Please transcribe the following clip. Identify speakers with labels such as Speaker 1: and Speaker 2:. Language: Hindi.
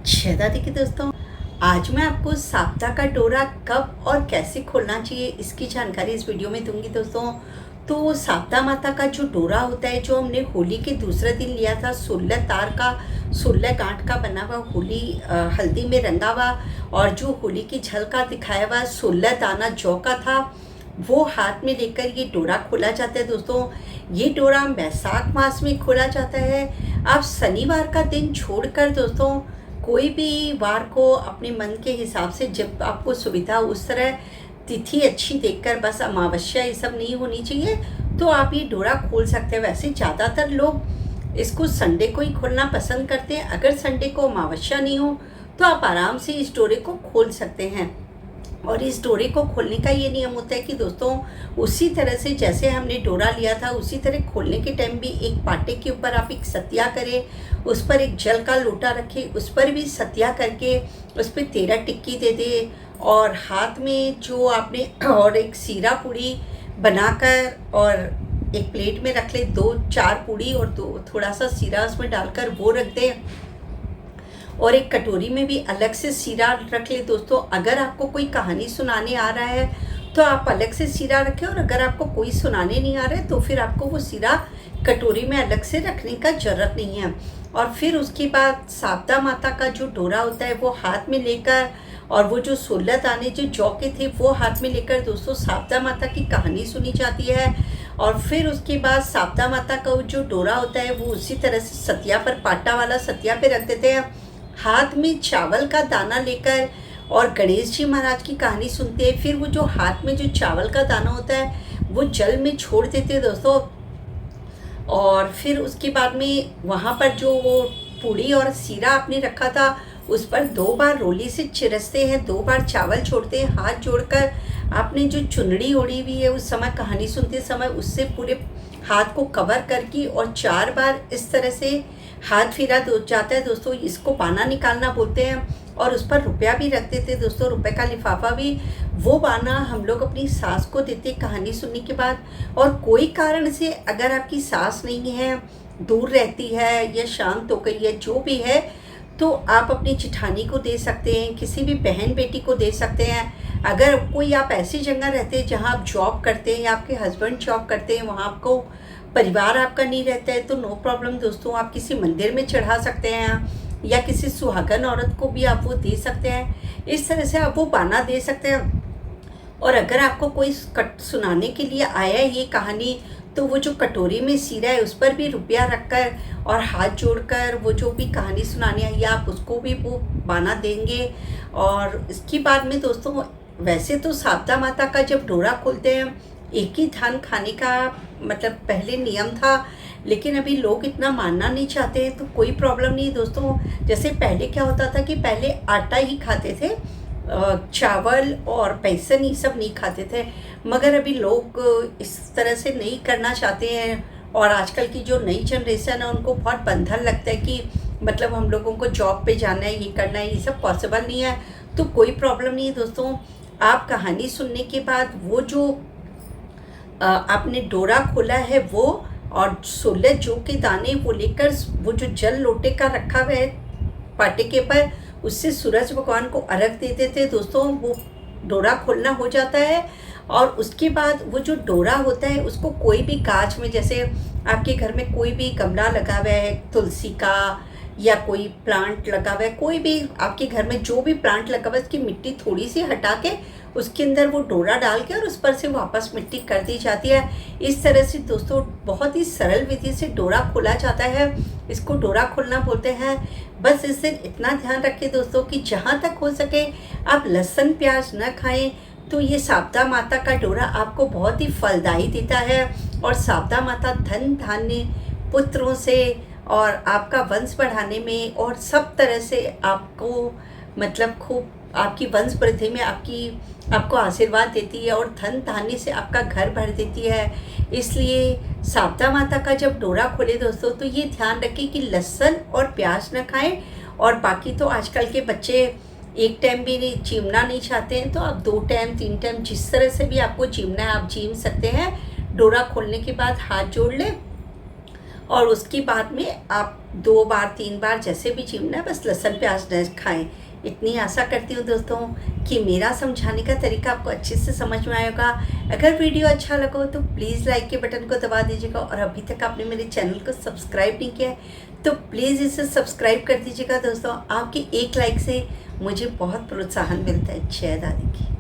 Speaker 1: श्वेता देखिए दोस्तों, आज मैं आपको साप्ताह का डोरा कब और कैसे खोलना चाहिए इसकी जानकारी इस वीडियो में दूंगी दोस्तों। तो साप्ताह माता का जो डोरा होता है, जो हमने होली के दूसरे दिन लिया था, 16 तार का 16 गांठ का बना हुआ, होली हल्दी में रंगा हुआ, और जो होली की झलका दिखाया हुआ 16 दाना जौ का था, वो हाथ में लेकर ये डोरा खोला जाता है दोस्तों। ये डोरा बैसाख मास में खोला जाता है। आप शनिवार का दिन छोड़कर दोस्तों कोई भी वार को अपने मन के हिसाब से, जब आपको सुविधा उस तरह तिथि अच्छी देखकर, बस अमावस्या ये सब नहीं होनी चाहिए, तो आप ये डोरा खोल सकते हैं। वैसे ज़्यादातर लोग इसको संडे को ही खोलना पसंद करते हैं। अगर संडे को अमावस्या नहीं हो तो आप आराम से इस डोरे को खोल सकते हैं। और इस डोरे को खोलने का ये नियम होता है कि दोस्तों उसी तरह से जैसे हमने डोरा लिया था उसी तरह खोलने के टाइम भी एक पाटे के ऊपर आप एक सतिया करें, उस पर एक जल का लोटा रखें, उस पर भी सतिया करके उस पर 13 टिक्की दे दे, और हाथ में जो आपने और एक सीरा पूड़ी बनाकर और एक प्लेट में रख ले, 2-4 पूड़ी और थोड़ा सा सीरा उसमें डालकर वो रख दें, और एक कटोरी में भी अलग से सीरा रख ले दोस्तों। अगर आपको कोई कहानी सुनाने आ रहा है तो आप अलग से सीरा रखें, और अगर आपको कोई सुनाने नहीं आ रहा है तो फिर आपको वो सीरा कटोरी में अलग से रखने का ज़रूरत नहीं है। और फिर उसके बाद साप्ताह माता का जो डोरा होता है वो हाथ में लेकर, और वो जो 16 दाने जो जौ के थे वो हाथ में लेकर दोस्तों साप्ताह माता की कहानी सुनी जाती है। और फिर उसके बाद साप्ताह माता का जो डोरा होता है वो उसी तरह से सतिया पर, पाटा वाला सतिया पे रख देते हैं। हाथ में चावल का दाना लेकर और गणेश जी महाराज की कहानी सुनते हैं। फिर वो जो हाथ में जो चावल का दाना होता है वो जल में छोड़ देते हैं दोस्तों। और फिर उसके बाद में वहाँ पर जो वो पूड़ी और सीरा आपने रखा था उस पर 2 बार रोली से चिरसते हैं, 2 बार चावल छोड़ते हैं। हाथ जोड़कर आपने जो चुनड़ी ओढ़ी हुई है उस समय कहानी सुनते समय उससे पूरे हाथ को कवर करके और 4 बार इस तरह से हाथ फिरा जाता है दोस्तों। इसको बाना निकालना बोलते हैं। और उस पर रुपया भी रख देते दोस्तों, रुपए का लिफाफा भी। वो बाना हम लोग अपनी सास को देते कहानी सुनने के बाद। और कोई कारण से अगर आपकी सास नहीं है, दूर रहती है या शांत हो गई है, जो भी है, तो आप अपनी जिठानी को दे सकते हैं, किसी भी बहन बेटी को दे सकते हैं। अगर कोई आप ऐसी जगह रहते हैं जहाँ आप जॉब करते हैं या आपके हस्बैंड जॉब करते हैं, वहाँ आपको परिवार आपका नहीं रहता है, तो नो प्रॉब्लम दोस्तों, आप किसी मंदिर में चढ़ा सकते हैं या किसी सुहागन औरत को भी आप वो दे सकते हैं। इस तरह से आप वो बाना दे सकते हैं। और अगर आपको कोई सुनाने के लिए आया है ये कहानी, तो वो जो कटोरी में सीरा है उस पर भी रुपया रखकर और हाथ जोड़कर वो जो भी कहानी सुनाने आई है आप उसको भी वो बाना देंगे। और इसके बाद में दोस्तों, वैसे तो साप्ताह माता का जब डोरा खोलते हैं एक ही धान खाने का मतलब पहले नियम था, लेकिन अभी लोग इतना मानना नहीं चाहते हैं, तो कोई प्रॉब्लम नहीं दोस्तों। जैसे पहले क्या होता था कि पहले आटा ही खाते थे, चावल और बेसन ये सब नहीं खाते थे, मगर अभी लोग इस तरह से नहीं करना चाहते हैं। और आजकल की जो नई जनरेशन है उनको बहुत बंधन लगता है कि मतलब हम लोगों को जॉब पे जाना है, ये करना है, ये सब पॉसिबल नहीं है। तो कोई प्रॉब्लम नहीं है दोस्तों। आप कहानी सुनने के बाद वो जो आपने डोरा खोला है वो और 16 जौ के दाने वो लेकर वो जो जल लोटे का रखा हुआ है पाटे के पर, उससे सूरज भगवान को अर्घ दे देते दोस्तों। वो डोरा खोलना हो जाता है। और उसके बाद वो जो डोरा होता है उसको कोई भी कांच में, जैसे आपके घर में कोई भी गमला लगा हुआ है तुलसी का या कोई प्लांट लगा हुआ है, कोई भी आपके घर में जो भी प्लांट लगा हुआ है उसकी मिट्टी थोड़ी सी हटा के उसके अंदर वो डोरा डाल के और उस पर से वापस मिट्टी कर दी जाती है। इस तरह से दोस्तों बहुत ही सरल विधि से डोरा खोला जाता है। इसको डोरा खोलना बोलते हैं। बस इस दिन इतना ध्यान रखें दोस्तों कि जहाँ तक हो सके आप लहसुन प्याज न खाएं। तो ये साप्ताह माता का डोरा आपको बहुत ही फलदायी देता है। और साप्ताह माता धन धान्य पुत्रों से और आपका वंश बढ़ाने में और सब तरह से आपको मतलब खूब आपकी वंश वृद्धि में आपको आशीर्वाद देती है और धन धान्य से आपका घर भर देती है। इसलिए साप्ताह माता का जब डोरा खोले दोस्तों तो ये ध्यान रखें कि लहसुन और प्याज न खाएं। और बाकी तो आजकल के बच्चे एक टाइम भी नहीं जीमना नहीं चाहते हैं, तो आप 2 टाइम 3 टाइम जिस तरह से भी आपको जीमना है आप जीम सकते हैं। डोरा खोलने के बाद हाथ जोड़ लें और उसके बाद में आप 2 बार 3 बार जैसे भी जीवना है, बस लहसुन प्याज न खाएं। इतनी आशा करती हूँ दोस्तों कि मेरा समझाने का तरीका आपको अच्छे से समझ में आएगा। अगर वीडियो अच्छा लगा हो तो प्लीज़ लाइक के बटन को दबा दीजिएगा, और अभी तक आपने मेरे चैनल को सब्सक्राइब नहीं किया है तो प्लीज़ इसे सब्सक्राइब कर दीजिएगा दोस्तों। आपके एक लाइक से मुझे बहुत प्रोत्साहन मिलता है। जय दादी की।